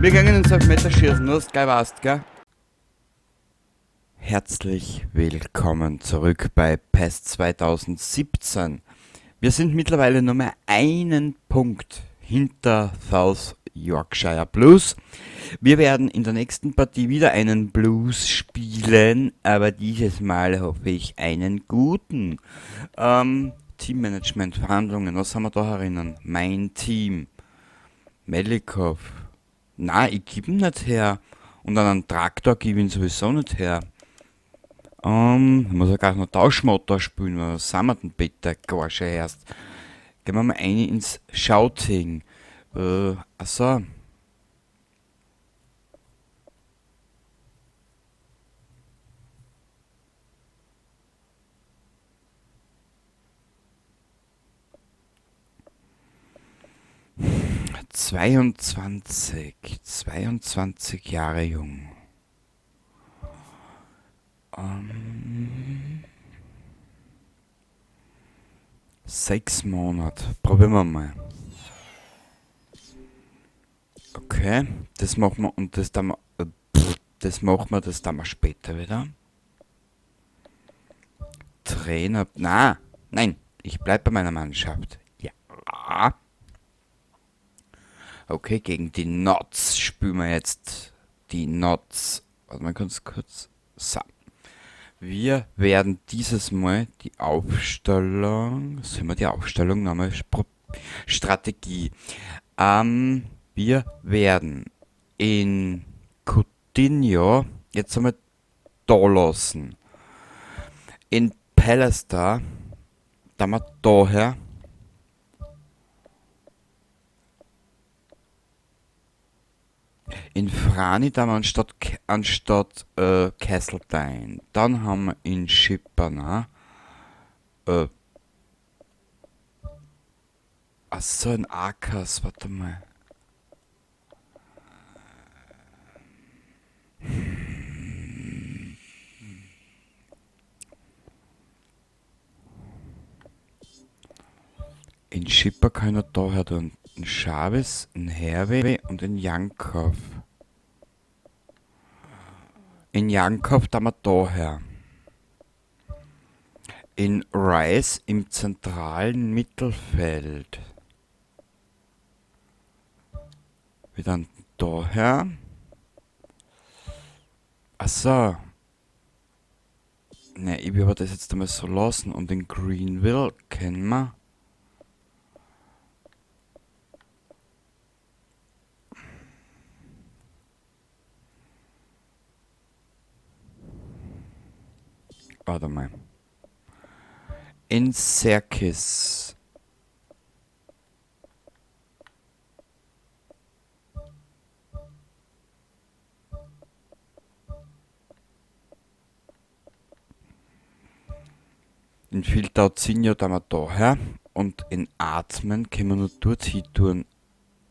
Wir gehen ins Elfmeterschießen, du hast gleich weißt, gell? Herzlich willkommen zurück bei PES 2017. Wir sind mittlerweile nur mehr einen Punkt hinter South Yorkshire Blues. Wir werden in der nächsten Partie wieder einen Blues spielen, aber dieses Mal hoffe ich einen guten. Teammanagement, Verhandlungen, was haben wir da herinnen? Mein Team. Melikov. Na, ich gebe ihn nicht her. Und einen Traktor gebe ich ihn sowieso nicht her. Ich muss ja gleich noch Tauschmotor spielen, was sind wir denn bitte? Gorsche erst. Gehen wir mal rein ins Shouting. Achso. Zweiundzwanzig Jahre jung. 6 Monate. Probieren wir mal. Okay, das machen wir und das dann das machen wir, das dann wir später wieder. Trainer. Nein, ich bleib bei meiner Mannschaft. Ja. Okay, gegen die Nots spielen wir jetzt die Nots. Warte mal ganz kurz. So. Wir werden dieses Mal die Aufstellung. Sehen wir die Aufstellung nochmal? Strategie. Wir werden in Coutinho jetzt einmal da lassen. In Pallister, da wir daher. In Frani, da wir anstatt Castledine. Dann haben wir in Schippana. Achso, in Akas, warte mal. In Schipper kann er daher tun. In Chavez, in Herve und in Jankov. In Jankov, da wir daher. In Rice im zentralen Mittelfeld. Wieder daher. Achso. Ne, ich will aber das jetzt einmal so lassen. Und in Greenville kennen wir. Warte mal. In Serkis. In Filtauzinho da wir daher. Und in Atmen können wir nur dort hin tun.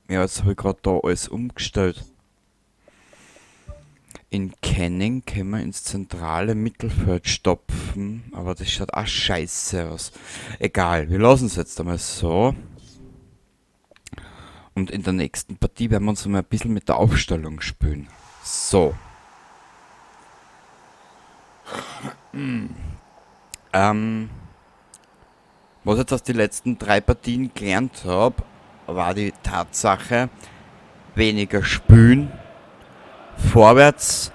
Ja, jetzt habe ich gerade da alles umgestellt. In Canning können wir ins zentrale Mittelfeld stopfen, aber das schaut auch scheiße aus. Egal, wir lassen es jetzt einmal so. Und in der nächsten Partie werden wir uns mal ein bisschen mit der Aufstellung spielen. So. Was ich jetzt aus den letzten 3 Partien gelernt habe, war die Tatsache, weniger spülen, vorwärts,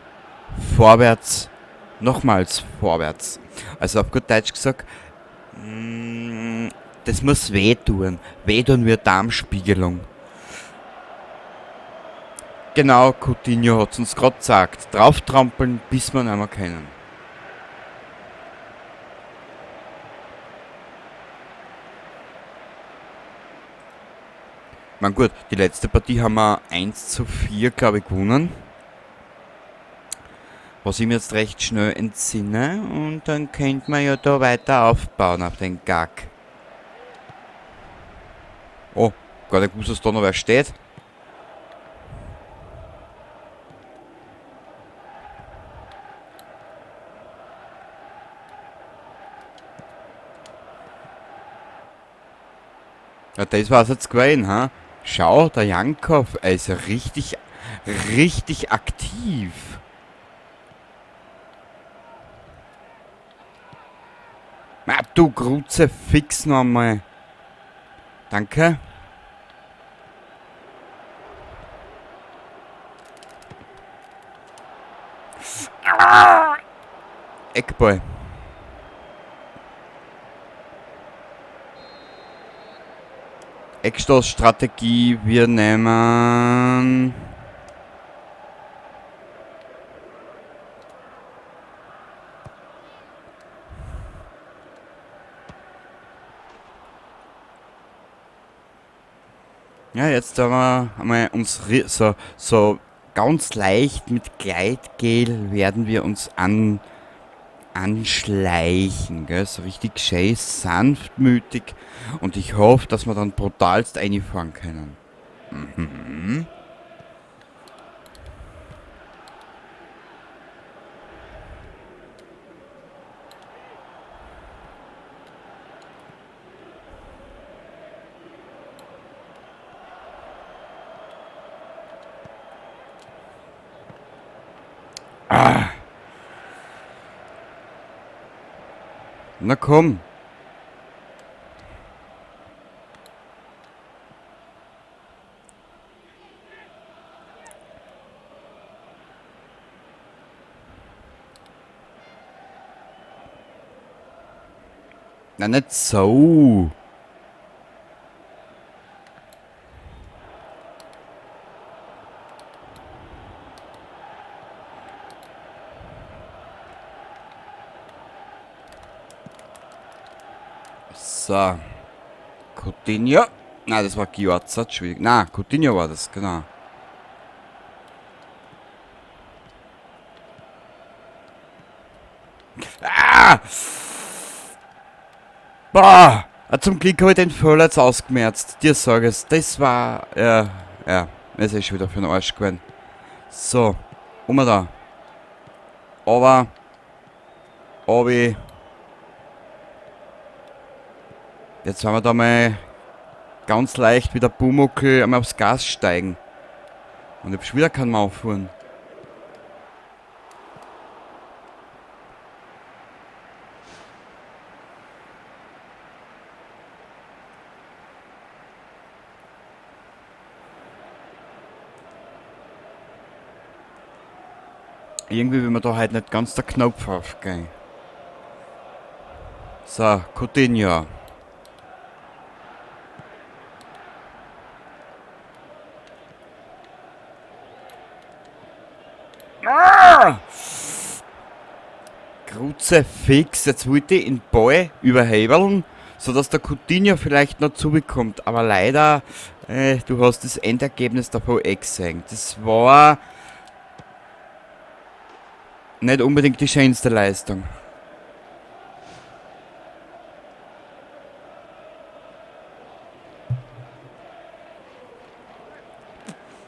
vorwärts, nochmals vorwärts. Also auf gut Deutsch gesagt, das muss wehtun. Wehtun wie Darmspiegelung. Genau, Coutinho hat es uns gerade gesagt. Drauftrampeln, bis wir nicht mehr können. Man gut, die letzte Partie haben wir 1:4, glaube ich, gewonnen. Was ich mir jetzt recht schnell entsinne. Und dann könnte man ja da weiter aufbauen auf den Gag. Oh, gar nicht gewusst, dass da noch wer steht. Ja, das war's jetzt gewesen, ha? Schau, der Jankow, er ist ja richtig aktiv. Na, du Grutze, fix nochmal. Danke. Eckball. Eckstoßstrategie, wir nehmen... Ja, jetzt haben wir einmal uns so ganz leicht mit Gleitgel werden wir uns anschleichen, gell? So richtig schön sanftmütig und ich hoffe, dass wir dann brutalst reinfahren können. Mhm. Ah, na komm. Na, nicht so. So. Coutinho. Nein, das war Ghiozza, schwierig. Na, Coutinho war das, genau. Ah! Boah! Zum Glück habe ich den Fehler jetzt ausgemerzt. Dir sag es. Das war. Ja. Das ist schon wieder für den Arsch gewesen. So. Da. Aber. Obi. Jetzt werden wir da mal ganz leicht wie der Pumuckl einmal aufs Gas steigen. Und ich hab schon wieder keinen Mau auffahren. Irgendwie will mir da halt nicht ganz der Knopf aufgehen. So, Coutinho. Ah! Grutze fix. Jetzt wollte ich den Ball überhebeln, sodass der Coutinho vielleicht noch zubekommt. Aber leider, du hast das Endergebnis davon gesehen. Das war nicht unbedingt die schönste Leistung.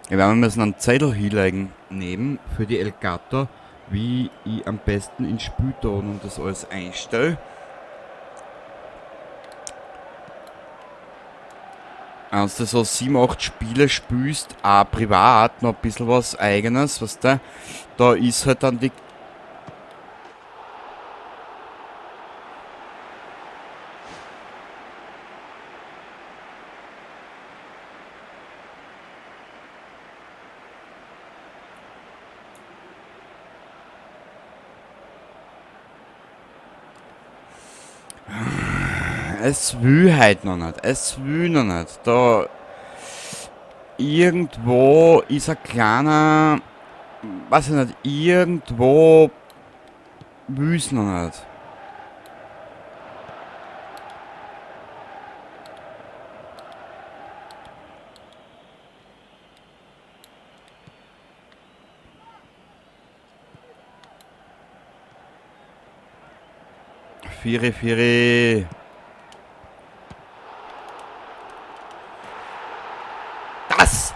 Ja, wir müssen einen Zettel hinlegen neben für die Elgato, wie ich am besten ins Spiel tun und das alles einstelle. Wenn du so 7, 8 Spiele spielst, auch privat, noch ein bisschen was Eigenes, weißt du, da ist halt dann die... Es will halt noch nicht, es will noch nicht. Da irgendwo ist ein kleiner, weiß ich nicht, irgendwo will es noch nicht. Firi. Das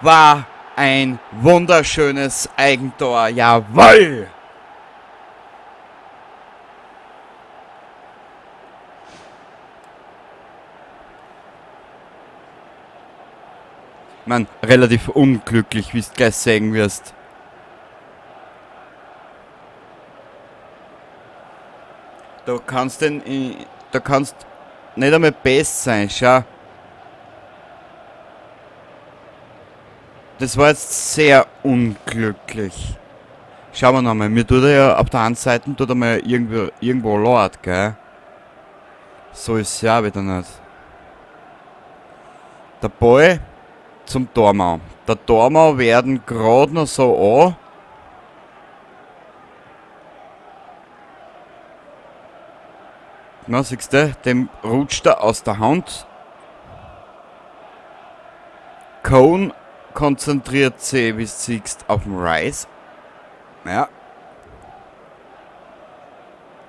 war ein wunderschönes Eigentor. Jawoll! Man, relativ unglücklich, wie du gleich sehen wirst. Du kannst du kannst nicht einmal besser sein, schau. Das war jetzt sehr unglücklich. Schauen wir nochmal, mir tut er ja auf der einen Seite tut er mal irgendwo laut, gell? So ist es ja wieder nicht. Der Ball zum Tormann. Der Tormann werden gerade noch so an. Na, siehst du, dem rutscht er aus der Hand. Cone konzentriert sich, wie du siehst, auf den Rise. Ja.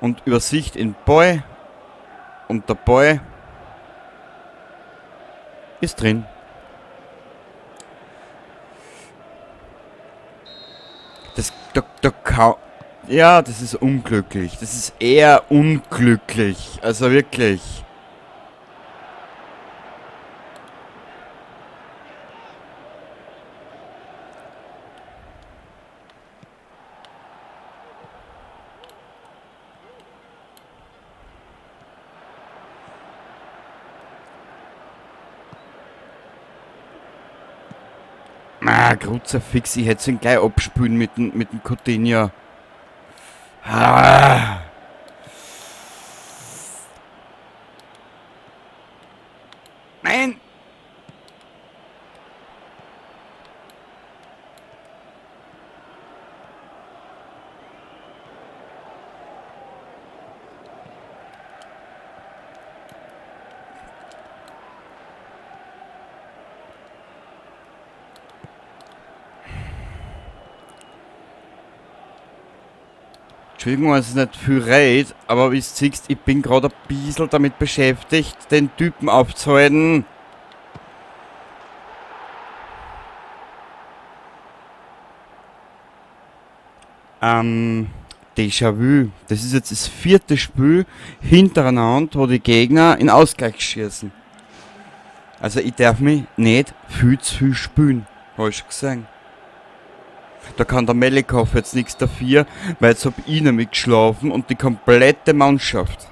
Und Übersicht in Ball. Und der Ball ist drin. Da kann. Ja, das ist unglücklich. Das ist eher unglücklich. Also wirklich. Kruzifix, ich hätte ihn gleich abspülen mit dem Coutinho. Ah. Nein! Entschuldigung, es ist nicht viel Red, aber wie du siehst, ich bin gerade ein bisschen damit beschäftigt, den Typen aufzuhalten. Déjà-vu. Das ist jetzt das 4. Spiel hintereinander, wo die Gegner in Ausgleich schießen. Also ich darf mich nicht viel zu viel spielen, habe ich schon gesehen. Da kann der Melikov jetzt nichts dafür, weil jetzt hab ich nämlich geschlafen und die komplette Mannschaft.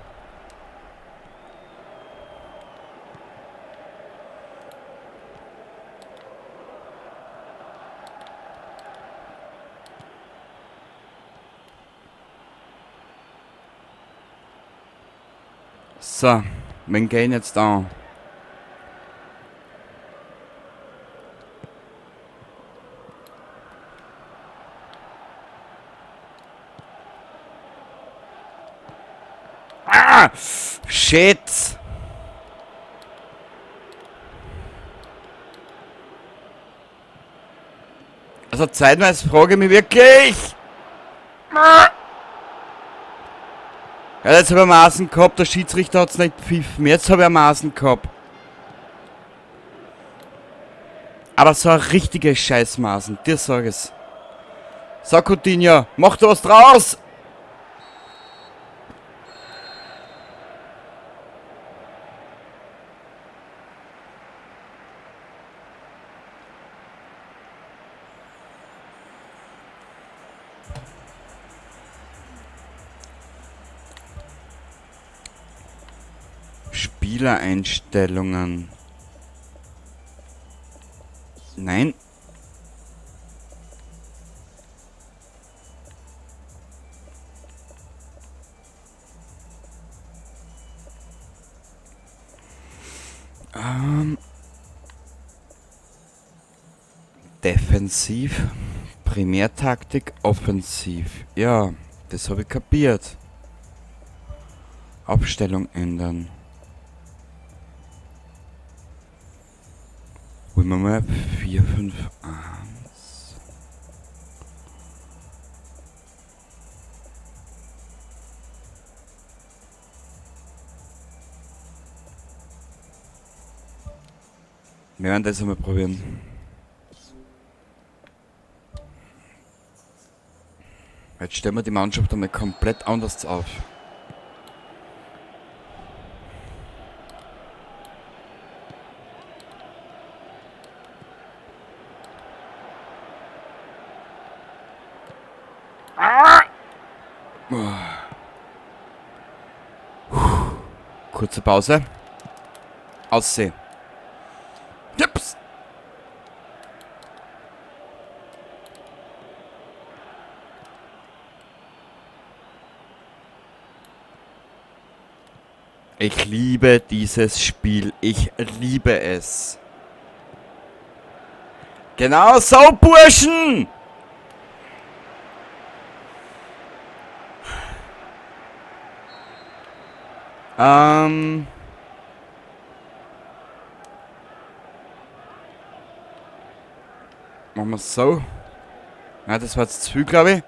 So, wen gehen jetzt an? Ah! Shit! Also zeitweise frage ich mich wirklich. Ja, jetzt habe ich Maßen gehabt, der Schiedsrichter hat es nicht pfiffen. Jetzt habe ich Maßen gehabt. Aber so ein richtiges Scheißmaßen, dir sag es. So, Coutinho, mach du was draus! Spielereinstellungen. Nein. Defensiv, Primärtaktik, offensiv. Ja, das habe ich kapiert. Aufstellung ändern. Holen wir mal 4-5-1. Wir werden das einmal probieren. Jetzt stellen wir die Mannschaft einmal komplett anders auf. Kurze Pause. Aussehen. Jups. Ich liebe dieses Spiel. Ich liebe es. Genau so, Burschen! Machen wir es so. Ja, das war jetzt zu viel, glaube ich.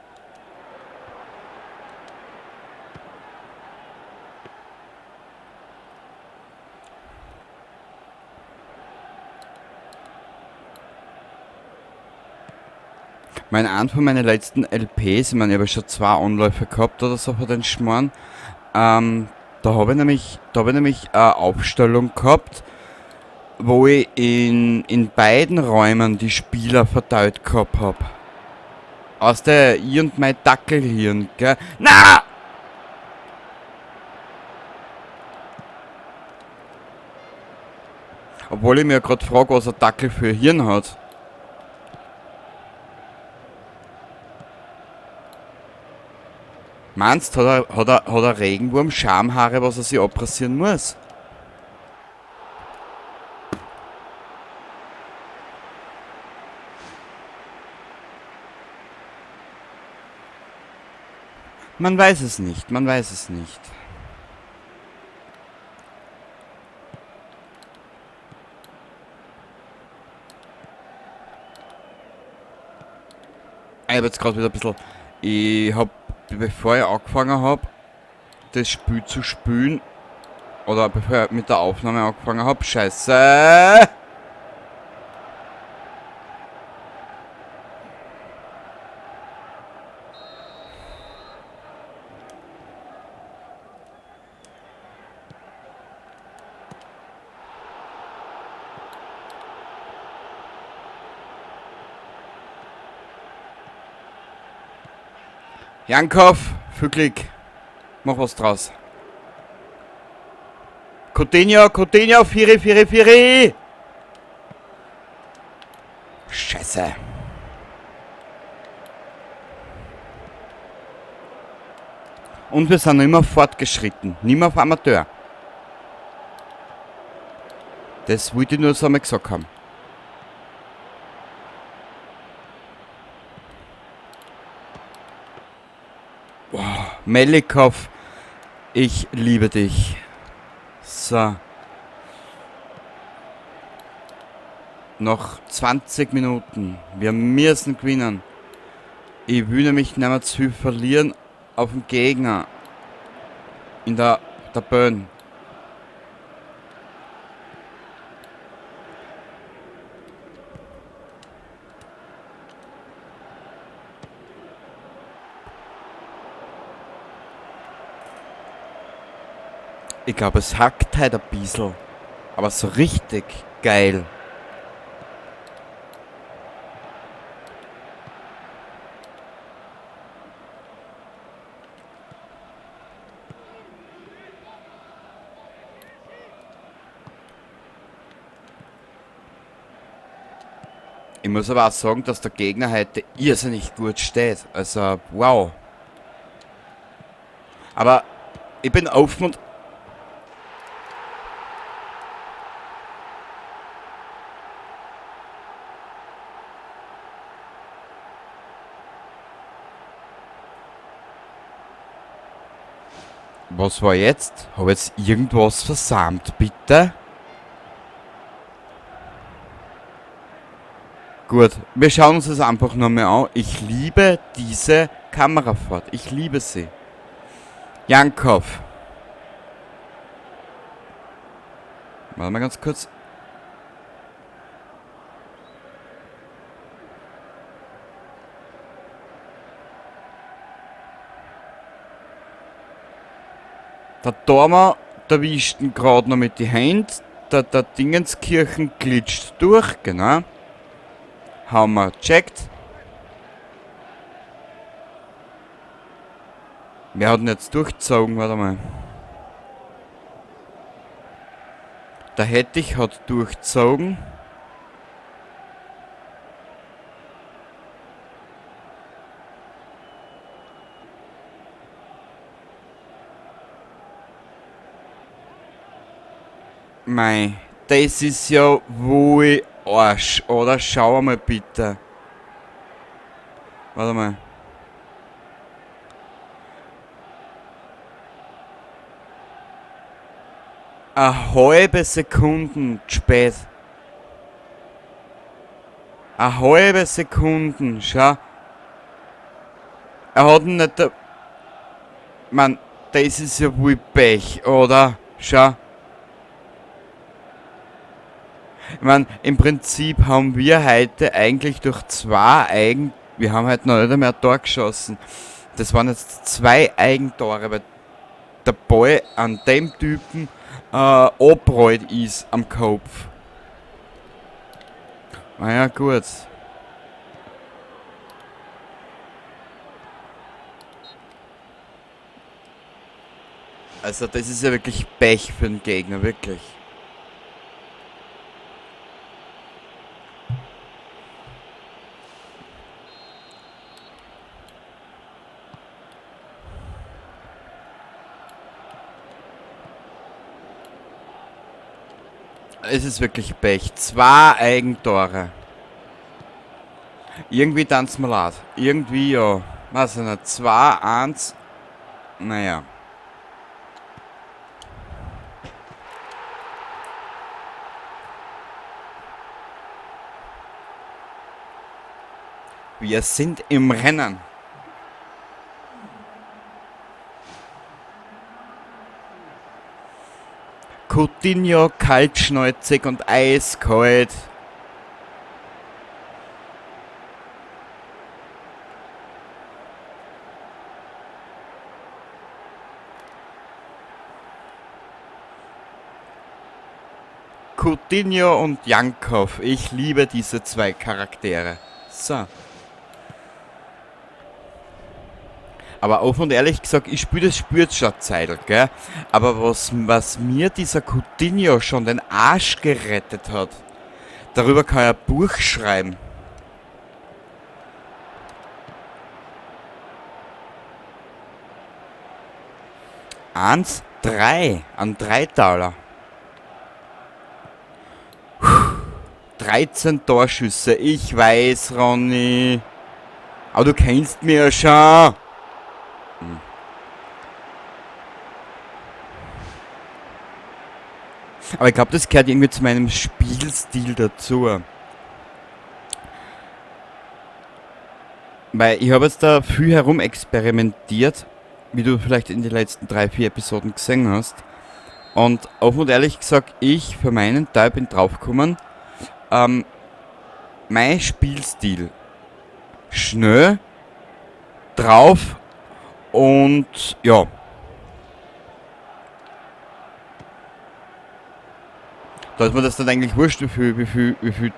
Einer von meinen letzten LPs, ich meine, ich habe schon 2 Anläufe gehabt oder so von den Schmarrn. Da habe ich nämlich eine Aufstellung gehabt, wo ich in beiden Räumen die Spieler verteilt gehabt habe. Aus der ich und mein Dackelhirn, gell? Na! Obwohl ich mir gerade frage, was ein Dackel für ein Hirn hat. Meinst du, hat ein Regenwurm Schamhaare, was er sich abrasieren muss? Man weiß es nicht, man weiß es nicht. Ich habe jetzt gerade wieder ein bisschen... Ich habe, bevor ich angefangen habe, das Spiel zu spielen, oder bevor ich mit der Aufnahme angefangen habe, Scheiße! Jankov, viel Glück. Mach was draus. Coutinho, Firi. Scheiße. Und wir sind immer fortgeschritten. Nicht mehr auf Amateur. Das wollte ich nur so einmal gesagt haben. Wow. Melikov, ich liebe dich. So. Noch 20 Minuten. Wir müssen gewinnen. Ich will nämlich nicht mehr zu viel verlieren auf den Gegner. In der Tabelle. Ich glaube, es hackt halt ein bisschen. Aber so richtig geil. Ich muss aber auch sagen, dass der Gegner heute irrsinnig gut steht. Also, wow. Aber ich bin offen und... Was war jetzt? Habe jetzt irgendwas versammelt, bitte? Gut, wir schauen uns das einfach nochmal an. Ich liebe diese Kamerafahrt. Ich liebe sie. Jankov. Warte mal ganz kurz. Der Dormer erwischt ihn gerade noch mit die Hände. Der Dingenskirchen glitscht durch, genau. Haben wir checkt. Wer hat denn jetzt durchgezogen? Warte mal. Der Hettich hat durchgezogen. Mei, das ist ja wohl Arsch, oder? Schau mal bitte. Warte mal. Eine halbe Sekunde spät. Eine halbe Sekunde, schau. Er hat ihn nicht... Mann, das ist ja wohl Pech, oder? Schau. Ich meine, im Prinzip haben wir heute eigentlich durch zwei Wir haben heute noch nicht mehr ein Tor geschossen. Das waren jetzt zwei Eigentore, weil der Ball an dem Typen abrollt ist am Kopf. Naja, gut. Also das ist ja wirklich Pech für den Gegner, wirklich. Es ist wirklich Pech. Zwei Eigentore. Irgendwie tanzt mir leid. Irgendwie ja. Weiß ich nicht. 2-1. Naja. Wir sind im Rennen. Coutinho kaltschnäuzig und eiskalt. Coutinho und Jankov. Ich liebe diese zwei Charaktere. So. Aber offen und ehrlich gesagt, ich spüre das spürt schon Zeitl, gell? Aber was mir dieser Coutinho schon den Arsch gerettet hat, darüber kann ich ein Buch schreiben. Eins, drei, an 3 Taler. 13 Torschüsse, ich weiß, Ronny. Aber du kennst mich ja schon. Aber ich glaube, das gehört irgendwie zu meinem Spielstil dazu. Weil ich habe jetzt da viel herum experimentiert, wie du vielleicht in den letzten 3-4 Episoden gesehen hast. Und offen und ehrlich gesagt, ich für meinen Teil bin draufgekommen, mein Spielstil schnell, drauf und ja. Da ist mir das dann eigentlich wurscht, wie viel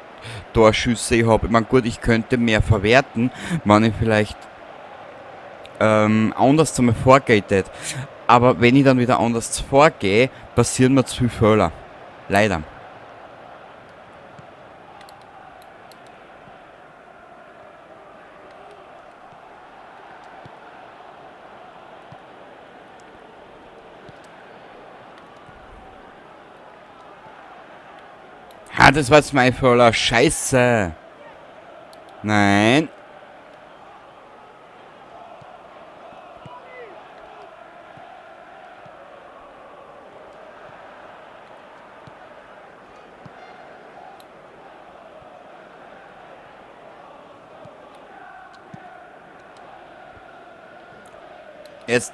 Torschüsse ich habe. Ich meine, gut, ich könnte mehr verwerten, wenn ich vielleicht anders zu mir vorgehe. Aber wenn ich dann wieder anders vorgehe, passieren mir zu viele Fehler. Leider. Ha, das war jetzt mein Fehler. Scheiße. Nein. Jetzt.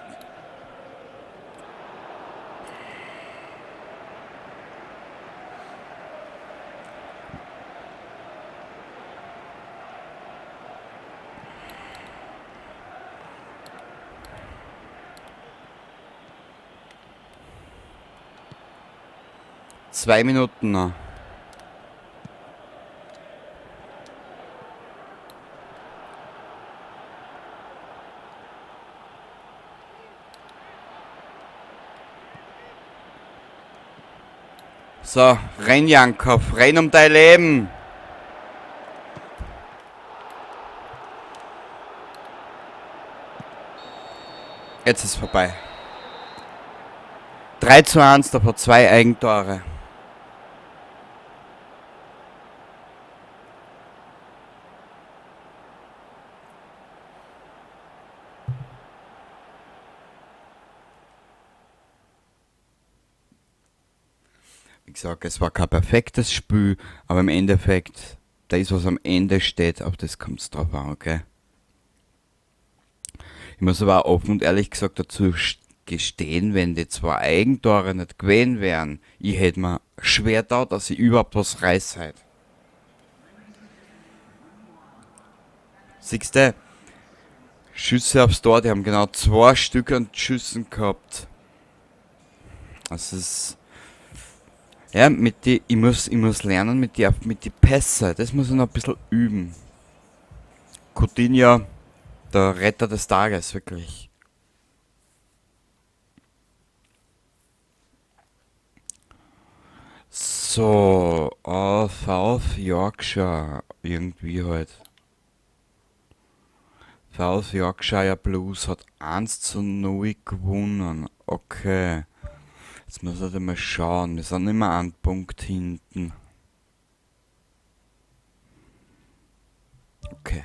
Zwei Minuten noch. So, renn Jankov, renn um dein Leben. Jetzt ist vorbei. 3:1, davor 2 Eigentore. Wie gesagt, es war kein perfektes Spiel, aber im Endeffekt, da ist was am Ende steht, auf das kommt es drauf an, okay? Ich muss aber auch offen und ehrlich gesagt dazu gestehen, wenn die 2 Eigentore nicht gewesen wären, ich hätte mir schwer da, dass ich überhaupt was reiß heute. Siehst du, Schüsse aufs Tor, die haben genau 2 Stück an Schüssen gehabt. Das ist. Ja, ich muss lernen mit die Pässe. Das muss ich noch ein bisschen üben. Coutinho, der Retter des Tages, wirklich. So, South Yorkshire, irgendwie halt. South Yorkshire Blues hat 1:0 gewonnen. Okay. Jetzt muss ich halt mal schauen. Wir sind immer einen Punkt hinten. Okay.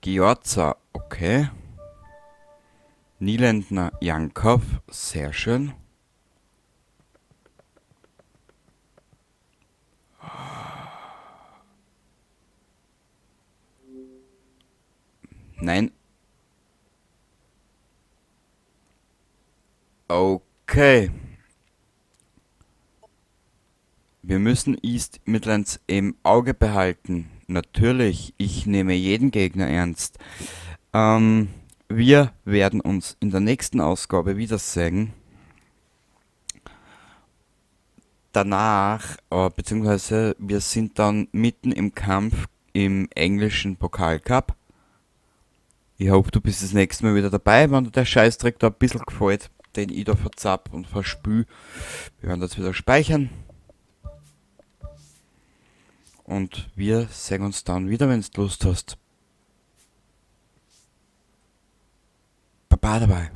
Giorza, okay. Nielendner Jankov, sehr schön. Nein. Okay. Wir müssen East Midlands im Auge behalten. Natürlich, ich nehme jeden Gegner ernst. Wir werden uns in der nächsten Ausgabe wiedersehen. Danach, beziehungsweise wir sind dann mitten im Kampf im englischen Pokalcup. Ich hoffe, du bist das nächste Mal wieder dabei, wenn dir der Scheißdreck da ein bisschen gefällt, den ich da verzapp und verspül. Wir werden das wieder speichern. Und wir sehen uns dann wieder, wenn du Lust hast. Baba dabei.